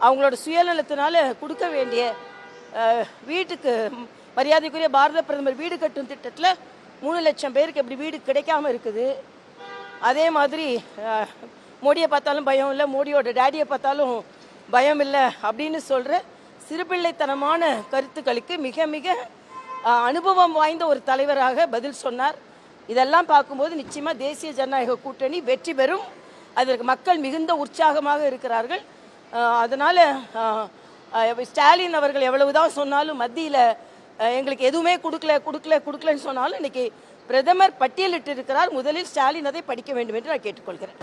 அவங்களோட சுயநலத்தினால கொடுக்க வேண்டிய வீட்டுக்கு மரியாதைக்குரிய பாரத பிரதமர் வீடு கட்டும் திட்டத்தில் 3 லட்சம் பேருக்கு எப்படி வீடு கிடைக்காம இருக்குது. அதே மாதிரி மோடியை பார்த்தாலும் பயம் இல்லை, மோடியோட டேடியை பார்த்தாலும் பயம் இல்லை அப்படின்னு சொல்கிற சிறுபிள்ளைத்தனமான கருத்துக்களுக்கு மிக மிக அனுபவம் வாய்ந்த ஒரு தலைவராக பதில் சொன்னார். இதெல்லாம் பார்க்கும்போது நிச்சயமாக தேசிய ஜனநாயக கூட்டணி வெற்றி பெறும். அதற்கு மக்கள் மிகுந்த உற்சாகமாக இருக்கிறார்கள். அதனால் ஸ்டாலின் அவர்கள் எவ்வளவுதான் சொன்னாலும் மத்தியில் எங்களுக்கு எதுவுமே கொடுக்கலன்னு சொன்னாலும் இன்னைக்கு பிரதமர் பட்டியலிட்டு இருக்கிறார். முதலில் ஸ்டாலின் அதை படிக்க வேண்டும் என்று நான் கேட்டுக்கொள்கிறேன்.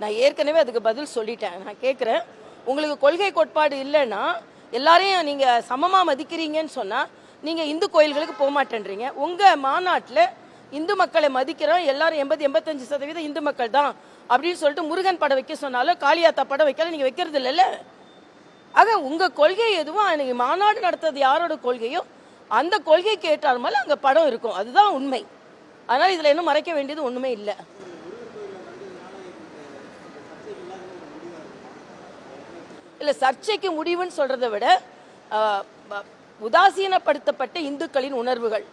நான் ஏற்கனவே அதுக்கு பதில் சொல்லிட்டேன். நான் கேட்குறேன், உங்களுக்கு கொள்கை கோட்பாடு இல்லைன்னா எல்லாரையும் நீங்கள் சமமாக மதிக்கிறீங்கன்னு சொன்னால் நீங்கள் இந்து கோயில்களுக்கு போக மாட்டேன்றீங்க. உங்கள் மாநாட்டில் இந்து மக்களை மதிக்கிறோம், எல்லாரும் 80-85% இந்து மக்கள் தான் அப்படின்னு சொல்லிட்டு முருகன் படம் வைக்க சொன்னாலும் காளியாத்தா படம் வைக்கல, நீங்கள் வைக்கிறது இல்லைல்ல. ஆக உங்கள் கொள்கை எதுவும் அன்றைக்கி மாநாடு நடத்துறது யாரோட கொள்கையோ அந்த கொள்கைக்கு ஏற்றார் மேலே அங்கே படம் இருக்கும். அதுதான் உண்மை. அதனால் இதில் இன்னும் மறைக்க வேண்டியது ஒன்றுமே இல்லை. இல்லை, சர்ச்சைக்கு முடிவுன்னு சொல்கிறத விட உதாசீனப்படுத்தப்பட்ட இந்துக்களின் உணர்வுகள்,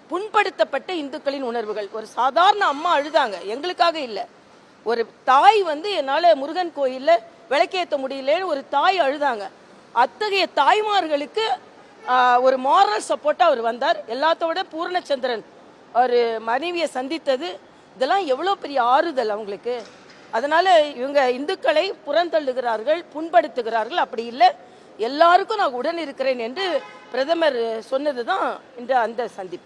புண்படுத்தப்பட்ட இந்துக்களின் உணர்வுகள். ஒரு சாதாரண அம்மா அழுதாங்க, எங்களுக்காக இல்லை. ஒரு தாய் என்னால் முருகன் கோயிலில் விளக்கேற்ற முடியலன்னு ஒரு தாய் அழுதாங்க. அத்தகைய தாய்மார்களுக்கு ஒரு மாரல் சப்போர்ட்டாக அவர் வந்தார். எல்லாத்தோட பூர்ணச்சந்திரன் ஒரு மனைவியை சந்தித்தது, இதெல்லாம் எவ்வளோ பெரிய ஆறுதல் அவங்களுக்கு. அதனால் இவங்க இந்துக்களை புறந்தள்ளுகிறார்கள், புண்படுத்துகிறார்கள். அப்படி இல்லை, எல்லாருக்கும் நான் உடன் இருக்கிறேன் என்று பிரதமர் சொன்னது தான் இந்த அந்த சந்திப்பு.